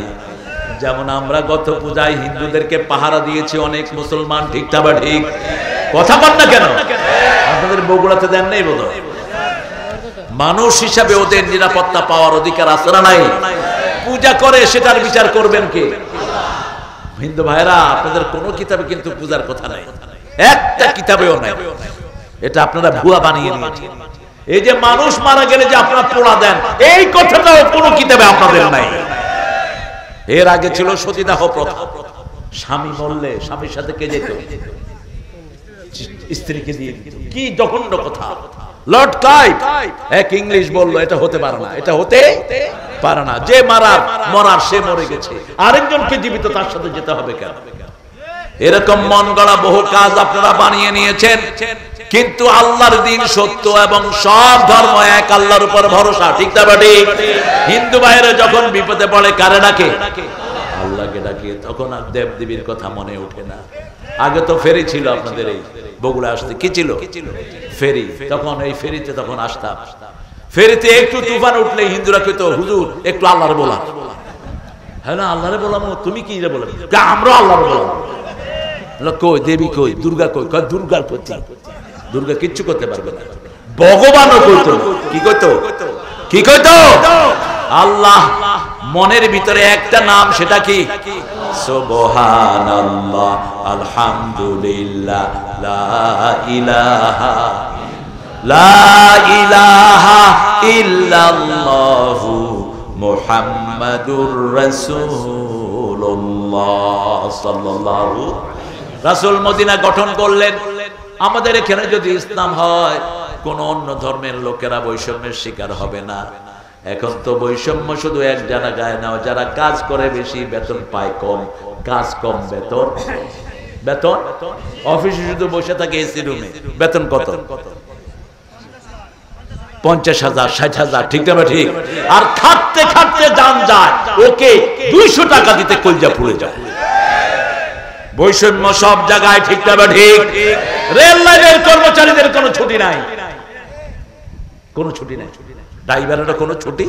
যেমন আমরা গত পূজায় হিন্দুদেরকে পাহারা দিয়েছি অনেক মুসলমান, ঠিক না বা ঠিক? কথা বল না কেন? আপনাদের বগুড়াতে দেন নাই বোধহয়? মানুষ হিসাবে ওদের নিরাপত্তা পাওয়ার অধিকার আছে না নাই? পূজা করে সেটার বিচার করবেন কে? হিন্দু ভাইরা, আপনাদের কোন কিতাবে কিন্তু পূজার কথা নাই, একটা কিতাবেও নাই। এটা আপনারা ভুয়া বানিয়ে নিয়েছেন। এই যে মানুষ মারা গেলে যে আপনারা পোড়া দেন, এই কথাটাও কোন কিতাবে আপনাদের নাই। এর আগে ছিল সতীদাহ প্রথা। স্বামী মরলে স্বামীর সাথে কে যেত? স্ত্রীকে দিয়ে দিত। কি জঘন্য কথা! লর্ড ক্লাইভ এক ইংলিশ বলল, এটা হতে পারে না, এটা হতে পারে না। যে মরার সে মরে গেছে, আরেকজনকে জীবিত তার সাথে যেতে হবে কেন? এরকম মন গড়া বহু কাজ আপনারা বানিয়ে নিয়েছেন। কিন্তু আল্লাহর দিন সত্য এবং সব ধর্ম এক, আল্লাহর উপর ভরসা, ঠিক না বাড়ি? হিন্দু ভাইরা যখন বিপদে পড়ে কারে ডাকে? আল্লাহকে ডাকে। তখন আর দেব দেবীর কথা মনে ওঠে না। আগে তো ফেরি ছিল আপনাদের এই বগুড়া আসতে, কি ছিল? ফেরি। তখন এই ফেরিতে তখন আসতাম। ফেরিতে একটু তুফান উঠলে হিন্দুরা কইত, হুজুর একটু আল্লাহরে বলা। হ্যাঁ না, আল্লাহরে বলামো। তুমি কি রে বলে? আমরা আল্লাহরে বলাম। কই দেবী কই? দুর্গা কই? দুর্গার প্রতি। দুর্গা কিচ্ছু করতে পারবে না। ভগবানও কইতো। কি কইতো? কি কইতো? আল্লাহ। মনের ভিতরে একটা নাম, সেটা কি? সুবহানাল্লাহ, আলহামদুলিল্লাহ, লা ইলাহা ইল্লাল্লাহু মুহাম্মাদুর রাসূলুল্লাহ সাল্লাল্লাহু। রাসূল মদিনা গঠন করলেন। আমাদের এখানে যদি ইসলাম হয়, কোন অন্য ধর্মের লোকেরা বৈষম্যের শিকার হবে না। এখন তো বৈষম্য শুধু এক জায়গায় না, যারা কাজ করে বেশি বেতন পায় কম, কাজ কম বেতন। বেতন অফিসে শুধু বসে থাকে এসি রুমে, বেতন কত? 50,000, 60,000, ঠিক না ঠিক? আর খাটতে খাটতে জান যায়, ওকে 200 টাকা দিতে কলজা পুড়ে যায়। বৈষম্য সব জায়গায়, ঠিক না ঠিক? রেল লাইনের কর্মচারীদের কোনো ছুটি নাই, কোনো ছুটি নাই। ড্রাইভারের কোনো ছুটি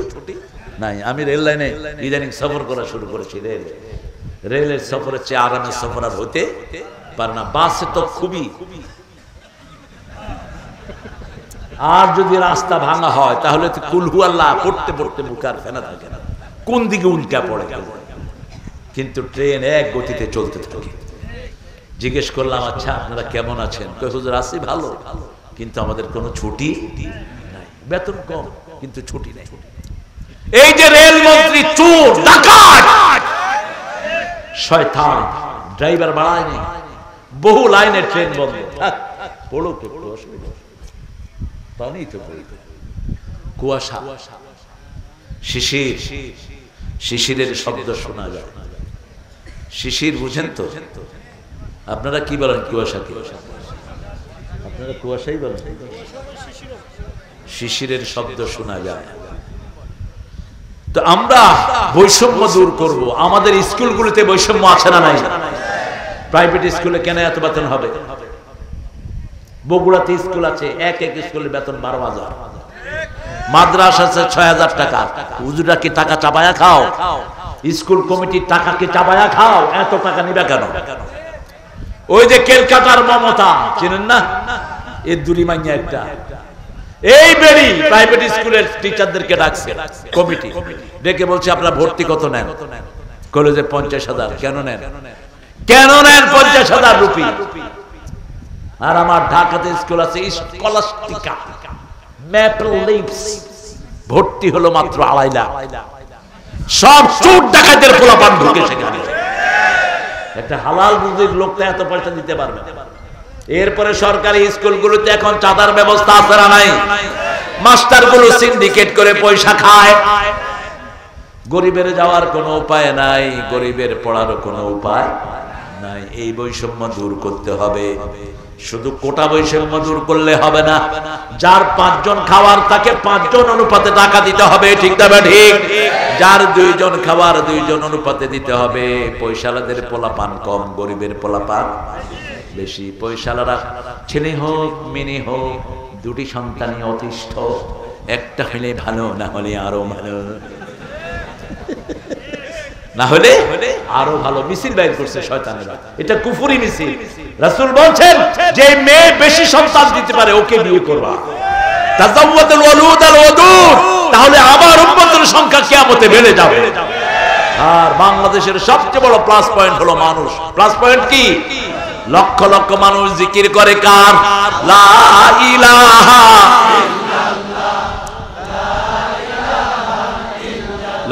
নাই। আমি রেল লাইনে ইদানিং সফর করা শুরু করেছি। রেলের সফরের চেয়ে আরামের সফর আর হতে পারে না। বাসে তো খুবই। আর যদি রাস্তা ভাঙা হয় তাহলে তো কুলহু আল্লাহ পড়তে পড়তে বুকার ফেনা থাকে না, কোন দিকে উল্টা পড়ে গেল। কিন্তু ট্রেন এক গতিতে চলতে থাকে। জিজ্ঞেস করলাম, আচ্ছা আপনারা কেমন আছেন? কই হুজুর আছি ভালো, কিন্তু আমাদের কোনো ছুটি নাই, বেতন কম কিন্তু ছুটি নাই। এই যে রেল মন্ত্রী চোর, ডাকাত, শয়তান, ড্রাইভার বাড়ায় নেই, বহু লাইনে ট্রেন বন্ধ। পড়ুক একটু, অসুবিধা পানি তো কুয়াশা, শিশির, শিশিরের শব্দ শোনা যায়। শিশির বুঝেন তো? আপনারা কি বলেন কুয়াশাকে? আপনারা কুয়াশাই বলেন। শিশিরের শব্দ শোনা যায়। তো আমরা বৈষম্য দূর করব। আমাদের স্কুলগুলোতে বৈষম্য আছে না নাই? প্রাইভেট স্কুলে কেন এত বেতন হবে? বগুড়াতে স্কুল আছে, এক এক স্কুলের বেতন 12,000। মাদ্রাসা আছে 6,000 টাকা। হুজুরা কি টাকা চাপায়া খাও? স্কুল কমিটির টাকা কি চাপায়া খাও? এত টাকা নিবে কেন? ওই যে কেলকাতার মমতা, চিনেন না? এর দুরি মাইয়া একটা, এই বেরি প্রাইভেট স্কুলের টিচারদেরকে ডাকছে কমিটি, ডেকে বলছে আপনারা ভর্তি কত নেন? কলেজে 50,000। কেন নেন? কেন নেন 50,000 রুপি? আর আমার ঢাকাতে স্কুল আছে স্কলাস্টিকা, ম্যাপল লিভস, ভর্তি হলো মাত্র 2.5 লাখ। সব চোর ডাকাতের পোলাপান ঢুকে সেখানে। একটা হালাল রুজির লোকটা এত পয়সা দিতে পারবে? এরপরে সরকারি স্কুলগুলোতে এখন চাঁদার ব্যবস্থা আছে না নাই? মাস্টারগুলো সিন্ডিকেট করে পয়সা খায়। গরিবের যাওয়ার কোনো উপায় নাই, গরিবের পড়ারও কোনো উপায় নাই। এই বৈষম্য দূর করতে হবে। শুধু কোটা বৈষম্য দূর করলে হবে না, যার 5 জন খাওয়ার তাকে 5 জন অনুপাতে টাকা দিতে হবে, ঠিক না ঠিক? যার 2 জন খাওয়ার 2 জন অনুপাতে দিতে হবে। পয়সালাদের পোলাপান কম, গরিবের পোলাপান বেশি। পয়সালারা ছেলে হোক মেয়ে হোক 2টি সন্তানই অতিষ্ঠ, একটা হলে ভালো, না হলে আরো ভালো, না হলে আরো ভালো। মিছিল বাইর করছে শয়তানেরা, এটা কুফরি মিছিল। রাসূল বলছেন যে মেয়ে বেশি সন্তান দিতে পারে ওকে বিয়ে করবা, তাযাওয়াদুল ওয়ালুদ আল ওয়াদুদ, তাহলে আমার উম্মতের সংখ্যা কিয়ামতে বেড়ে যাবে। আর বাংলাদেশের সবচেয়ে বড় প্লাস পয়েন্ট হলো মানুষ। প্লাস পয়েন্ট কি? লক্ষ লক্ষ মানুষ জিকির করে কার? লা ইলাহা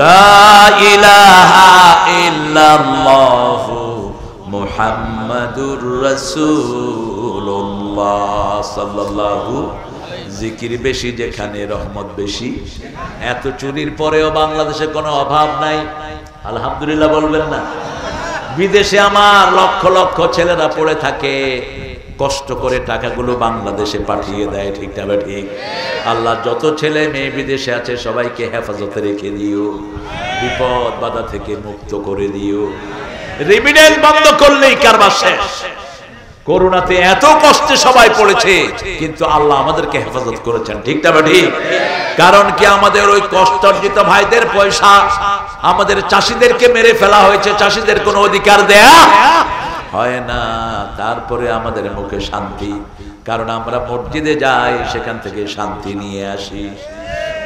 লা ইলাহা ইল্লাল্লাহু মুহাম্মাদুর রাসূলুল্লাহ সাল্লাল্লাহু। জিকির বেশি যেখানে রহমত বেশি। এত চুরির পরেও বাংলাদেশে কোনো অভাব নাই, আলহামদুলিল্লাহ বলবেন না? বিদেশে আমার লক্ষ লক্ষ ছেলেরা পড়ে থাকে, কষ্ট করে টাকাগুলো বাংলাদেশে পাঠিয়ে দেয়, ঠিক না ঠিক? আল্লাহ যত ছেলে মেয়ে বিদেশে আছে সবাইকে হেফাজতে রেখে দিও, বিপদ বাধা থেকে মুক্ত করে দিও। রেমিটেন্স বন্ধ করলেই কারবার শেষ। করোনাতে এত কষ্টে সবাই পড়েছে, কিন্তু আল্লাহ আমাদেরকে হেফাজত করেছেন, ঠিক না ঠিক? কারণ কি? আমাদের ওই কষ্টার্জিত ভাইদের পয়সা আমাদের চাষিদেরকে মেরে ফেলা হয়েছে, চাষিদের কোনো অধিকার দেয়া হয় না। তারপরে আমাদের মুখে শান্তি, কারণ আমরা মসজিদে যাই, সেখান থেকে শান্তি নিয়ে আসি।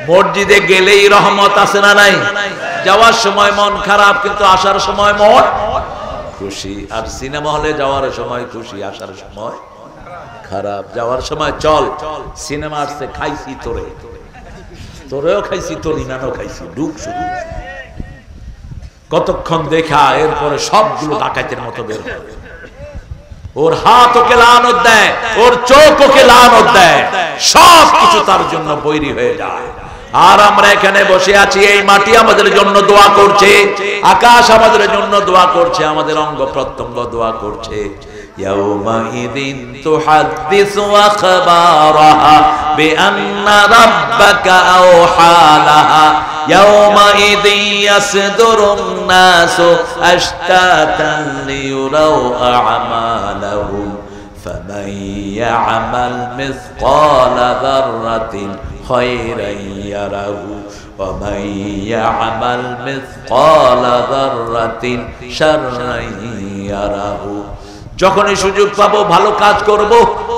মসজিদে গেলেই রহমত আছে না নাই? যাওয়ার সময় মন খারাপ, কিন্তু আসার সময় মন খুশি। আর সিনেমা হলে যাওয়ার সময় খুশি, আসার সময় খারাপ। যাওয়ার সময় চল সিনেমা আসছে, খাইছি তোরে, তোরেও খাইছি, তোর ইনানও খাইছি, ঢুক শুধু। কতক্ষণ দেখা, এরপরে সবগুলো ডাকাতের মতো বের হবে। ওর হাত ওকে লানত দেয়, ওর চোখ ওকে লানত দেয়, সব কিছু তার জন্য বৈরী হয়ে যায়। আর আমরা এখানে বসে আছি, এই মাটি আমাদের জন্য দোয়া করছে, আকাশ আমাদের জন্য দোয়া করছে, আমাদের অঙ্গ প্রত্যঙ্গ দোয়া করছে। ইয়াউমাইযিন তুহাদ্দিসু আখবারাহা বিআন্না রাব্বাকা আওহা লাহা ইয়াউমাইযিন ইয়াসদুরুন নাসু আশতাতান লিয়ুরাউ আ'মালাহুম ফামান ইয়া'মাল মিসকালা যাররাতিন খায়রান ইয়ারাহু ওয়া মান ইয়া'মাল মিসকালা যাররাতিন শাররান ইয়ারাহু। যখনই সুযোগ পাবো ভালো কাজ করব,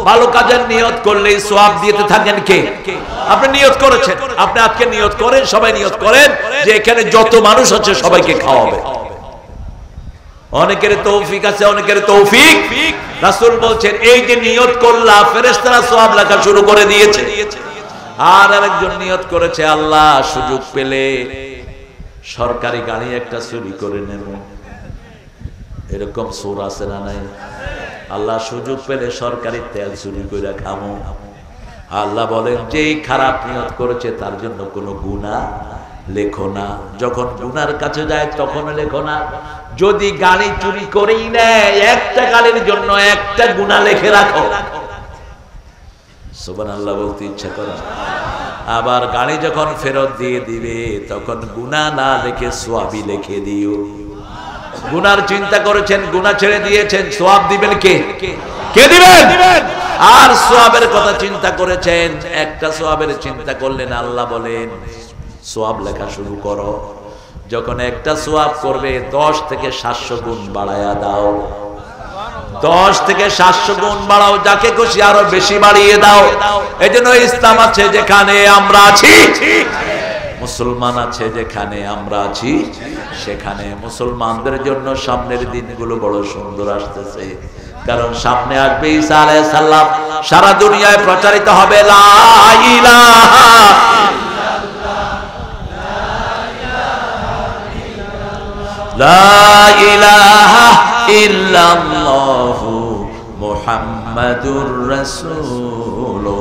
ভালো কাজের নিয়ত করলেই সওয়াব দিতে থাকেন কে? আপনি নিয়ত করেছেন, আপনি আজকে নিয়ত করেন, সবাই নিয়ত করেন যে এখানে যত মানুষ আছে সবাইকে খাওয়াবে। অনেকের তৌফিক আছে, অনেকের তৌফিক রাসূল বলছেন এই যে নিয়ত করলা, ফেরেশতারা সওয়াব লেখা শুরু করে দিয়েছে। আর আরেকজন নিয়ত করেছে, আল্লাহ সুযোগ পেলে সরকারি গাড়ি একটা চুরি করে নেব। এরকম সুর আছে না নাই? আল্লাহ সুযোগ পেলে সরকারি তেল চুরি করে খামো। আল্লাহ বলেন যেই খারাপ নিয়ত করেছে তার জন্য কোনো গুনাহ লেখো না। যখন গুনার কাছে যায় তখন লেখো না। যদি গাড়ি চুরি করেই নেয়, একটা গাড়ির জন্য একটা গুনাহ লিখে রাখো। সুবহানাল্লাহ বলতে ইচ্ছা করে। আবার গাড়ি যখন ফেরত দিয়ে দিবে তখন গুনাহ না লিখে সওয়াবই লিখে দিও। গুনার চিন্তা করেছেন, গুনাহ ছেড়ে দিয়েছেন, সওয়াব দিবেন কে? কে দিবেন? আর সওয়াবের কথা চিন্তা করেছেন, একটা সওয়াবের চিন্তা করলেন, আল্লাহ বলেন সওয়াব লেখা শুরু করো। যখন একটা সওয়াব করবে 10 থেকে 700 গুণ বাড়ায়া দাও। 10 থেকে 700 গুণ বাড়াও, যাকে খুশি আরো বেশি বাড়িয়ে দাও। এজন্য ইসলাম আছে যেখানে আমরা আছি, মুসলমান আছে যেখানে আমরা আছি, সেখানে মুসলমানদের জন্য সামনের দিনগুলো বড় সুন্দর আসতেছে। কারণ সামনে আসবে ঈসা আলাইহিস সালাম, সারা দুনিয়ায় প্রচারিত হবে লা ইলাহা লা ইলাহা ইল্লাল্লাহু মুহাম্মাদুর রাসূলুল্লাহ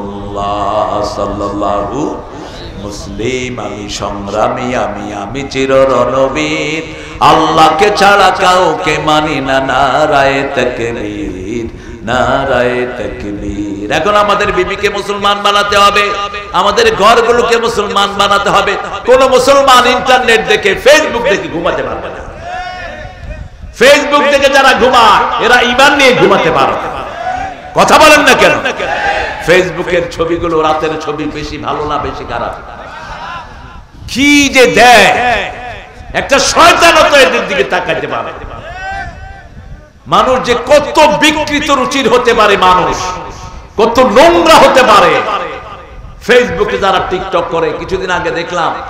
সাল্লাল্লাহু মুসলিম আমি সংগ্রামী আমি চির রণবীর আল্লাহকে ছাড়া কাউকে মানি না নারায়ে তাকবীর নারায়ে তাকবীর। এখন আমাদের বিবিকে মুসলমান বানাতে হবে, আমাদের ঘরগুলোকে মুসলমান বানাতে হবে। কোন মুসলমান ইন্টারনেট দেখে ফেসবুক দেখে ঘুমাতে পারবে না। ফেসবুক দেখে যারা ঘুমায় এরা ঈমান নিয়ে ঘুমাতে পারে। কথা বলেন না কেন? ফেসবুকের ছবিগুলো রাতের ছবি বেশি ভালো না বেশি খারাপ? কি যে দেয়, একটা শয়তানও এদের দিকে তাকাইতে পারে। মানুষ যে কত বিকৃত রুচির হতে পারে, মানুষ কত নোংরা হতে পারে। ফেসবুকে যারা টিকটক করে, কিছুদিন আগে দেখলাম